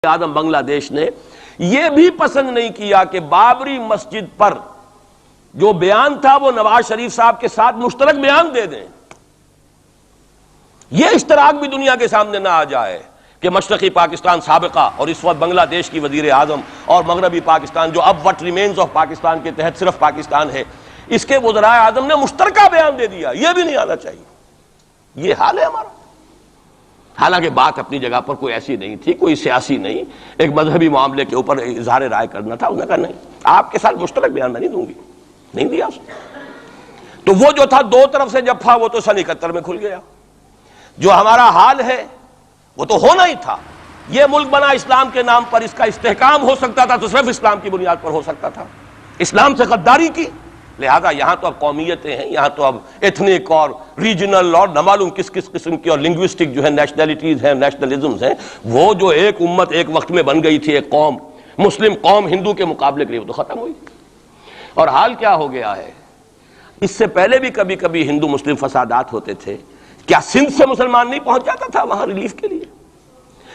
اعظم بنگلہ دیش نے یہ بھی پسند نہیں کیا کہ بابری مسجد پر جو بیان تھا وہ نواز شریف صاحب کے ساتھ مشترک بیان دے دیں. یہ اشتراک بھی دنیا کے سامنے نہ آ جائے کہ مشرقی پاکستان سابقہ اور اس وقت بنگلہ دیش کی وزیر اعظم اور مغربی پاکستان جو اب وٹ ریمینز آف پاکستان کے تحت صرف پاکستان ہے، اس کے وزراء اعظم نے مشترکہ بیان دے دیا. یہ بھی نہیں آنا چاہیے. یہ حال ہے ہمارا. حالانکہ بات اپنی جگہ پر کوئی ایسی نہیں تھی، کوئی سیاسی نہیں، ایک مذہبی معاملے کے اوپر اظہار رائے کرنا تھا. انہوں نے کہا نہیں، آپ کے ساتھ مشترک بیان میں نہیں دوں گی. نہیں دیا اس نے. تو وہ جو تھا دو طرف سے جب تھا وہ تو سن 71 میں کھل گیا. جو ہمارا حال ہے وہ تو ہونا ہی تھا. یہ ملک بنا اسلام کے نام پر، اس کا استحکام ہو سکتا تھا تو صرف اسلام کی بنیاد پر ہو سکتا تھا. اسلام سے غداری کی، لہذا یہاں تو اب قومیتیں ہیں، یہاں تو اب ایتھنک اور ریجنل اور نہ معلوم کس کس قسم کی اور لنگوسٹک جو ہے نیشنلٹیز ہیں، نیشنلزمز ہیں، وہ جو ایک امت ایک وقت میں بن گئی تھی، ایک قوم مسلم قوم ہندو کے مقابلے کے لیے، وہ تو ختم ہوئی. اور حال کیا ہو گیا ہے، اس سے پہلے بھی کبھی کبھی ہندو مسلم فسادات ہوتے تھے. کیا سندھ سے مسلمان نہیں پہنچ جاتا تھا وہاں ریلیف کے لیے؟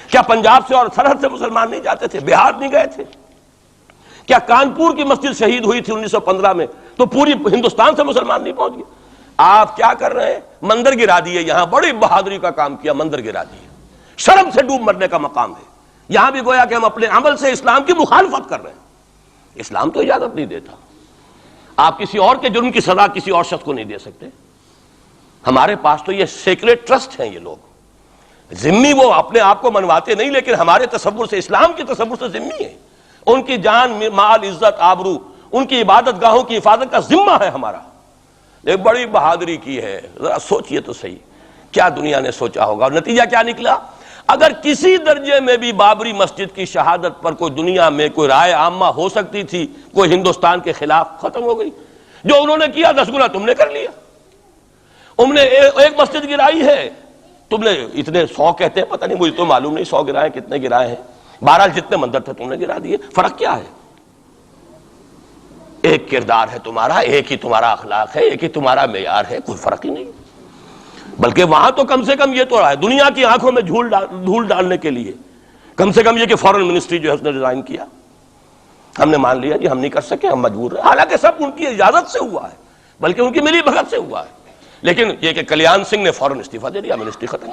کیا پنجاب سے اور سرحد سے مسلمان نہیں جاتے تھے؟ بہار نہیں گئے تھے؟ کیا کانپور کی مسجد شہید ہوئی تھی 1915 میں تو پوری ہندوستان سے مسلمان نہیں پہنچ گئے؟ آپ کیا کر رہے ہیں؟ مندر گرا دیے. یہاں بڑی بہادری کا کام کیا، مندر گرا دیے. شرم سے ڈوب مرنے کا مقام ہے. یہاں بھی گویا کہ ہم اپنے عمل سے اسلام کی مخالفت کر رہے ہیں. اسلام تو اجازت نہیں دیتا. آپ کسی اور کے جرم کی سزا کسی اور شخص کو نہیں دے سکتے. ہمارے پاس تو یہ سیکریٹ ٹرسٹ ہیں. یہ لوگ ذمہ وہ اپنے آپ کو منواتے نہیں، لیکن ہمارے تصور سے، اسلام کے تصور سے ذمہ ہیں. ان کی جان، مال، عزت، آبرو، ان کی عبادت گاہوں کی حفاظت کا ذمہ ہے ہمارا. ایک بڑی بہادری کی ہے. ذرا سوچئے تو صحیح، کیا دنیا نے سوچا ہوگا. اور نتیجہ کیا نکلا؟ اگر کسی درجے میں بھی بابری مسجد کی شہادت پر کوئی دنیا میں کوئی رائے عامہ ہو سکتی تھی کوئی ہندوستان کے خلاف، ختم ہو گئی. جو انہوں نے کیا 10 گنا تم نے کر لیا. انہوں نے ایک مسجد گرائی ہے، تم نے اتنے 100 کہتے ہیں، پتہ نہیں، مجھے تو معلوم نہیں 100 گرائے کتنے گرائے ہیں. بہرحال جتنے مندر تھے تم نے گرا دیے. فرق کیا ہے؟ ایک کردار ہے تمہارا، ایک ہی تمہارا اخلاق ہے، ایک ہی تمہارا معیار ہے. کوئی فرق ہی نہیں. بلکہ وہاں تو کم سے کم یہ تو رہا ہے دنیا کی آنکھوں میں دھول ڈالنے کے لیے کم سے کم یہ کہ فارن منسٹری جو ہے اس نے ریزائن کیا. ہم نے مان لیا جی ہم نہیں کر سکے، ہم مجبور ہیں. حالانکہ سب ان کی اجازت سے ہوا ہے، بلکہ ان کی ملی بھگت سے ہوا ہے. لیکن یہ کہ کلیان سنگھ نے فوراً استعفیٰ دے دیا، منسٹری ختم.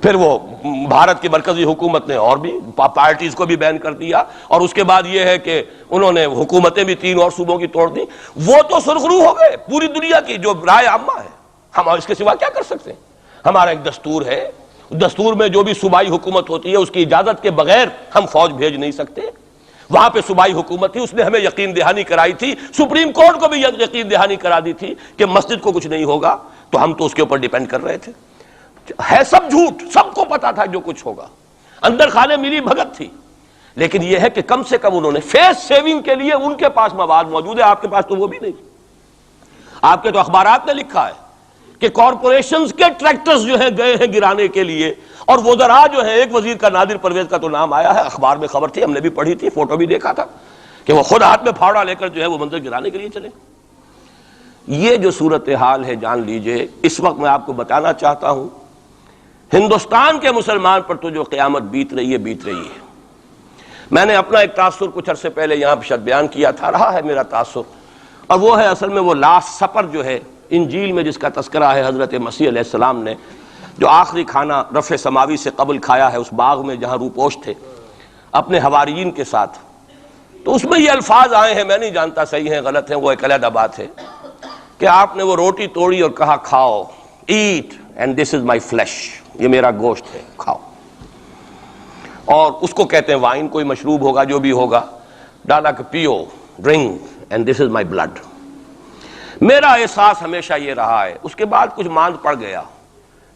پھر وہ بھارت کی مرکزی حکومت نے اور بھی پارٹیز کو بھی بین کر دیا. اور اس کے بعد یہ ہے کہ انہوں نے حکومتیں بھی 3 اور صوبوں کی توڑ دی. وہ تو سرخرو ہو گئے پوری دنیا کی جو رائے عامہ ہے. ہم اس کے سوا کیا کر سکتے ہیں؟ ہمارا ایک دستور ہے، دستور میں جو بھی صوبائی حکومت ہوتی ہے اس کی اجازت کے بغیر ہم فوج بھیج نہیں سکتے. وہاں پہ صوبائی حکومت تھی، اس نے ہمیں یقین دہانی کرائی تھی. سپریم کورٹ کو بھی یقین دہانی کرا دی تھی کہ مسجد کو کچھ نہیں ہوگا. تو ہم تو اس کے اوپر ڈیپینڈ کر رہے تھے. ہے سب جھوٹ، سب کو پتا تھا جو کچھ ہوگا. اندر خانے ملی بھگت تھی. لیکن یہ ہے کہ کم سے کم انہوں نے فیس سیونگ کے لیے ان کے پاس مواد موجود ہے، آپ کے پاس تو وہ بھی نہیں. آپ کے تو اخبارات نے لکھا ہے کہ کارپوریشنز کے ٹریکٹرز جو ہیں گئے ہیں گرانے کے لیے. اور وزراء جو ہیں، ایک وزیر کا نادر پرویز کا تو نام آیا ہے، اخبار میں خبر تھی، ہم نے بھی پڑھی تھی، فوٹو بھی دیکھا تھا کہ وہ خود ہاتھ میں پھاوڑا لے کر جو ہے وہ منظر گرانے کے لیے چلے. یہ جو صورتحال ہے جان لیجئے. اس وقت میں آپ کو بتانا چاہتا ہوں ہندوستان کے مسلمان پر تو جو قیامت بیت رہی ہے بیت رہی ہے. میں نے اپنا ایک تاثر کچھ عرصے پہلے یہاں شد بیان کیا تھا، رہا ہے میرا تاثر. اور وہ ہے اصل میں وہ لاسٹ سپر جو ہے انجیل میں جس کا تذکرہ ہے حضرت مسیح علیہ السلام نے جو آخری کھانا رفع سماوی سے قبل کھایا ہے اس باغ میں جہاں روپوش تھے اپنے حواریین کے ساتھ. تو اس میں یہ الفاظ آئے ہیں، میں نہیں جانتا صحیح ہیں غلط ہیں، وہ ایک علیحدہ بات ہے کہ آپ نے وہ روٹی توڑی اور کہا کھاؤ، eat and this is my flesh, یہ میرا گوشت ہے، کھاؤ. اور اس کو کہتے ہیں وائن، کوئی مشروب ہوگا جو بھی ہوگا، ڈالا کہ پیو، drink and this is my blood. میرا احساس ہمیشہ یہ رہا ہے. اس کے بعد کچھ ماند پڑ گیا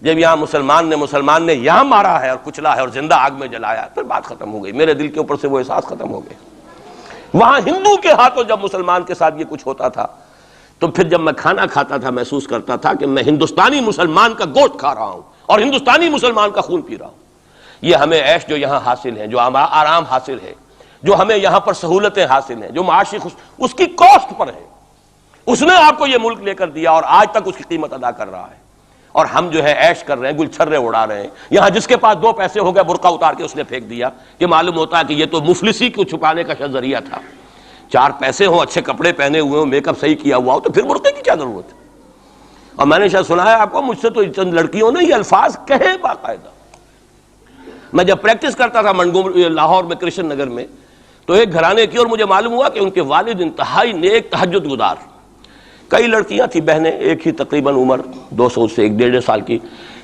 جب یہاں مسلمان نے یہاں مارا ہے اور کچلا ہے اور زندہ آگ میں جلایا، پھر بات ختم ہو گئی. میرے دل کے اوپر سے وہ احساس ختم ہو گئے. وہاں ہندو کے ہاتھوں جب مسلمان کے ساتھ یہ کچھ ہوتا تھا تو پھر جب میں کھانا کھاتا تھا محسوس کرتا تھا کہ میں ہندوستانی مسلمان کا گوشت کھا رہا ہوں اور ہندوستانی مسلمان کا خون پی رہا ہوں. یہ ہمیں عیش جو یہاں حاصل ہیں، جو آرام حاصل ہے، جو ہمیں یہاں پر سہولتیں حاصل ہیں، جو معاشی اس کی کاسٹ پر ہے. اس نے آپ کو یہ ملک لے کر دیا اور آج تک اس کی قیمت ادا کر رہا ہے. اور ہم جو ہے عیش کر رہے ہیں، گلچھرے اڑا رہے ہیں. یہاں جس کے پاس 2 پیسے ہو گئے برقع اتار کے اس نے پھینک دیا کہ معلوم ہوتا ہے کہ یہ تو مفلسی کو چھپانے کا ذریعہ تھا. 4 پیسے ہوں، اچھے کپڑے پہنے ہوئے ہوں، میک اپ صحیح کیا ہوا ہو تو پھر برقعے کی کیا ضرورت ہے؟ اور میں نے شاید سنا ہے آپ کو، مجھ سے تو چند لڑکیوں نے یہ الفاظ کہے باقاعدہ. میں جب پریکٹس کرتا تھا لاہور میں کرشن نگر میں، تو ایک گھرانے کی، اور مجھے معلوم ہوا کہ ان کے والد انتہائی نیک تہجد گزار. کئی لڑکیاں تھیں بہنیں، ایک ہی تقریباً عمر 200 سے 1.5 سال کی.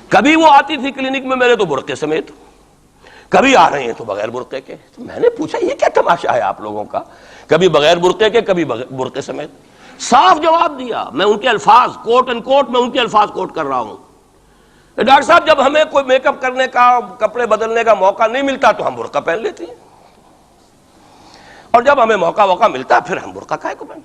کبھی وہ آتی تھی کلینک میں میرے تو برقعے سمیت، کبھی آ رہے ہیں تو بغیر برقعے کے. تو میں نے پوچھا یہ کیا تماشا ہے آپ لوگوں کا، کبھی بغیر برقعے کے کبھی برقعے سمیت. صاف جواب دیا، میں ان کے الفاظ کوٹ اینڈ کوٹ میں ان کے الفاظ کوٹ کر رہا ہوں. ڈاکٹر صاحب جب ہمیں کوئی میک اپ کرنے کا، کپڑے بدلنے کا موقع نہیں ملتا تو ہم برقع پہن لیتے ہیں، اور جب ہمیں موقع ملتا پھر ہم برقع کائے کو پہن.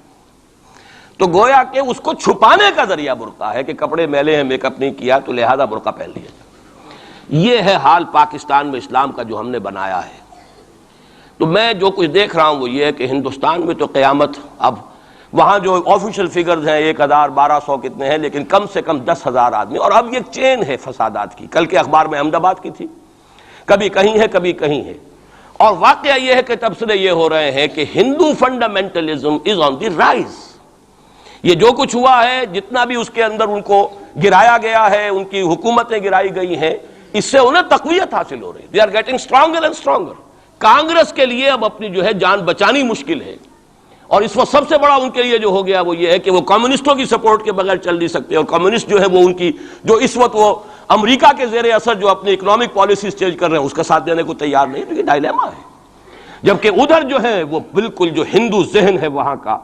تو گویا کہ اس کو چھپانے کا ذریعہ برقع ہے کہ کپڑے میلے ہیں، میک اپ نہیں کیا تو لہذا برقع پہن لیا. یہ ہے حال پاکستان میں اسلام کا جو ہم نے بنایا ہے. تو میں جو کچھ دیکھ رہا ہوں وہ یہ ہے کہ ہندوستان میں تو قیامت، اب وہاں جو آفیشیل فگرز ہیں 1000 1200 کتنے ہیں، لیکن کم سے کم 10,000 آدمی، اور اب یہ چین ہے فسادات کی. کل کے اخبار میں احمد آباد کی تھی، کبھی کہیں ہے کبھی کہیں ہے. اور واقعہ یہ ہے کہ تبصرے یہ ہو رہے ہیں کہ ہندو فنڈامنٹلزم از آن دی رائز. یہ جو کچھ ہوا ہے، جتنا بھی اس کے اندر ان کو گرایا گیا ہے، ان کی حکومتیں گرائی گئی ہیں، اس سے انہیں تقویت حاصل ہو رہی ہے. They are getting stronger and stronger. Congress کے لیے اب اپنی جو ہے جان بچانی مشکل ہے، اور اس وقت سب سے بڑا ان کے لیے جو ہو گیا وہ یہ ہے کہ وہ کمیونسٹوں کی سپورٹ کے بغیر چل نہیں سکتے. اور کمیونسٹ جو ہے وہ ان کی جو اس وقت وہ امریکہ کے زیر اثر جو اپنی اکنامک پالیسیز چینج کر رہے ہیں اس کا ساتھ دینے کو تیار نہیں. تو یہ ڈائلیما ہے. جبکہ ادھر جو ہے وہ بالکل جو ہندو ذہن ہے وہاں کا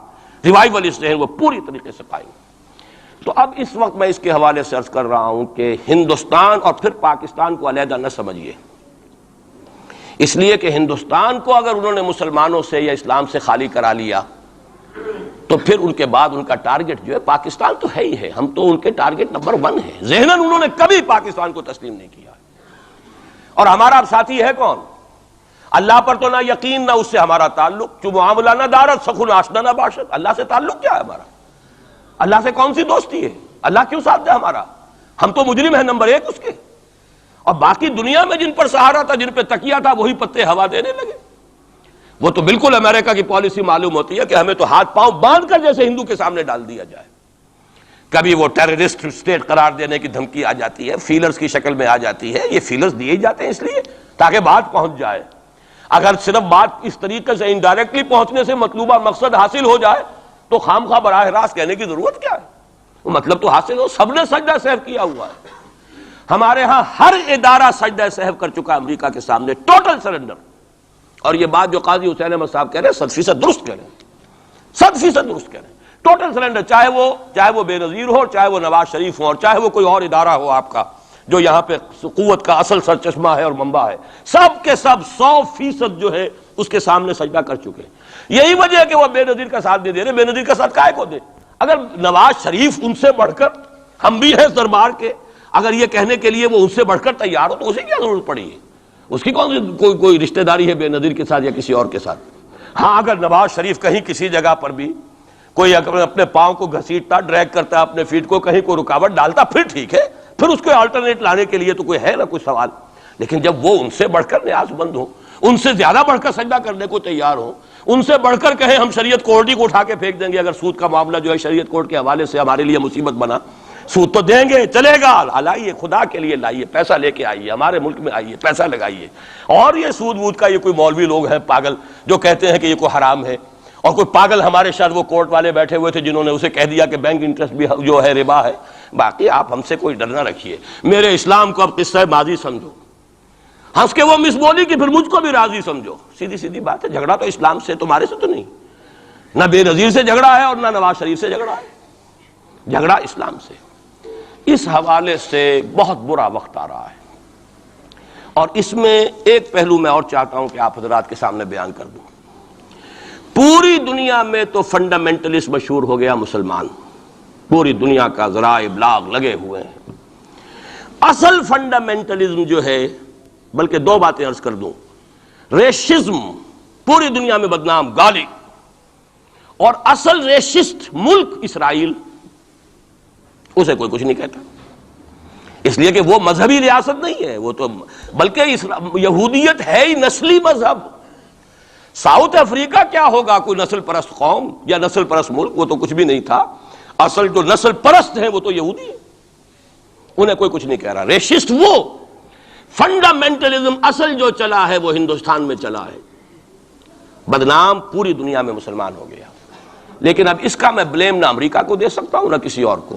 ریوائولسٹ ذہن وہ پوری طریقے سے قائم. تو اب اس وقت میں اس کے حوالے سے عرض کر رہا ہوں کہ ہندوستان اور پھر پاکستان کو علیحدہ نہ سمجھیے، اس لیے کہ ہندوستان کو اگر انہوں نے مسلمانوں سے یا اسلام سے خالی کرا لیا تو پھر ان کے بعد ان کا ٹارگٹ جو ہے پاکستان تو ہے ہی ہے. ہم تو ان کے ٹارگٹ نمبر 1 ہیں. ذہناً انہوں نے کبھی پاکستان کو تسلیم نہیں کیا. اور ہمارا اب ساتھی ہے کون؟ اللہ پر تو نہ یقین نہ اس سے ہمارا تعلق. جو معاملہ نہ دارت سخن آشنا نہ باشد. اللہ سے تعلق کیا ہے ہمارا؟ اللہ سے کون سی دوستی ہے؟ اللہ کیوں ساتھ دے ہمارا؟ ہم تو مجرم ہیں نمبر 1 اس کے. اور باقی دنیا میں جن پر سہارا تھا، جن پہ تکیہ تھا، وہی پتے ہوا دینے لگے. وہ تو بالکل امریکہ کی پالیسی معلوم ہوتی ہے کہ ہمیں تو ہاتھ پاؤں باندھ کر جیسے ہندو کے سامنے ڈال دیا جائے. کبھی وہ ٹیررسٹ اسٹیٹ قرار دینے کی دھمکی آ جاتی ہے، فیلرز کی شکل میں آ جاتی ہے. یہ فیلرز دیے جاتے ہیں اس لیے تاکہ بات پہنچ جائے. اگر صرف بات اس طریقے سے انڈائریکٹلی پہنچنے سے مطلوبہ مقصد حاصل ہو جائے تو خام خواہ براہ راست کہنے کی ضرورت کیا ہے؟ وہ مطلب تو حاصل ہو. سب نے سجدہ سہو کیا ہوا ہے. ہمارے ہاں ہر ادارہ سجدہ سہو کر چکا امریکہ کے سامنے. Total surrender. اور یہ بات جو قاضی حسین احمد صاحب کہہ رہے ہیں 100% درست کہہ رہے ہیں، 100% درست کہہ رہے ہیں. ٹوٹل سرنڈر، چاہے وہ بے نظیر ہو، چاہے وہ نواز شریف ہو، اور چاہے وہ کوئی اور ادارہ ہو آپ کا جو یہاں پہ قوت کا اصل سرچشمہ ہے اور منبع ہے، سب کے سب 100% جو ہے اس کے سامنے سجدہ کر چکے ہیں. یہی وجہ ہے کہ وہ بے نظیر کا ساتھ نہیں دے رہے. بے نظیر کا ساتھ کائے کو دے؟ اگر نواز شریف ان سے بڑھ کر، ہم بھی ہیں دربار کے، اگر یہ کہنے کے لیے وہ ان سے بڑھ کر تیار ہو تو اسے کیا ضرورت پڑی ہے؟ اس کی کون سی کوئی رشتہ داری ہے بے نظیر کے ساتھ یا کسی اور کے ساتھ؟ ہاں اگر نواز شریف کہیں کسی جگہ پر بھی کوئی اپنے پاؤں کو گھسیٹتا، ڈریگ کرتا اپنے فیٹ کو، کہیں کوئی رکاوٹ ڈالتا، پھر ٹھیک ہے، پھر اس کو آلٹرنیٹ لانے کے لیے تو کوئی ہے نہ کوئی سوال. لیکن جب وہ ان سے بڑھ کر نیاز مند ہو، ان سے زیادہ بڑھ کر سجدہ کرنے کو تیار ہو، ان سے بڑھ کر کہیں ہم شریعت کورٹ ہی کو اٹھا کے پھینک دیں گے اگر سود کا معاملہ جو ہے شریعت کورٹ کے حوالے سے ہمارے لیے مصیبت بنا، سود تو دیں گے، چلے گا، لائیے خدا کے لیے لائیے، پیسہ لے کے آئیے، ہمارے ملک میں آئیے، پیسہ لگائیے. اور یہ سود وود کا یہ کوئی مولوی لوگ ہیں پاگل جو کہتے ہیں کہ یہ کوئی حرام ہے، اور کوئی پاگل ہمارے شاید وہ کورٹ والے بیٹھے ہوئے تھے جنہوں نے اسے کہہ دیا کہ بینک انٹرسٹ بھی جو ہے ربا ہے. باقی آپ ہم سے کوئی ڈر نہ رکھیے. میرے اسلام کو اب قصہ ماضی سمجھو، ہنس کے وہ مس بولی کہ پھر مجھ کو بھی راضی سمجھو. سیدھی بات ہے. جھگڑا تو اسلام سے تمہارے سے تو نہیں، نہ بے نظیر سے جھگڑا ہے اور نہ نواز شریف سے جھگڑا ہے، جھگڑا اسلام سے. اس حوالے سے بہت برا وقت آ رہا ہے. اور اس میں ایک پہلو میں اور چاہتا ہوں کہ آپ حضرات کے سامنے بیان کر دوں. پوری دنیا میں تو فنڈامنٹلسٹ مشہور ہو گیا مسلمان، پوری دنیا کا ذرائع ابلاغ لگے ہوئے ہیں. اصل فنڈامنٹلزم جو ہے، بلکہ 2 باتیں عرض کر دوں. ریشزم پوری دنیا میں بدنام، گالی. اور اصل ریشسٹ ملک اسرائیل، اسے کوئی کچھ نہیں کہتا. اس لیے کہ وہ مذہبی ریاست نہیں ہے، وہ تو بلکہ یہودیت ہے ہی نسلی مذہب۔ ساؤتھ افریقہ کیا ہوگا کوئی نسل پرست قوم یا نسل پرست ملک؟ وہ تو کچھ بھی نہیں تھا۔ اصل جو نسل پرست ہیں وہ تو یہودی ہیں، انہیں کوئی کچھ نہیں کہہ رہا۔ ریشسٹ وہ فنڈامنٹلزم اصل جو چلا ہے وہ ہندوستان میں چلا ہے، بدنام پوری دنیا میں مسلمان ہو گیا۔ لیکن اب اس کا میں بلیم نہ امریکہ کو دے سکتا ہوں نہ کسی اور کو۔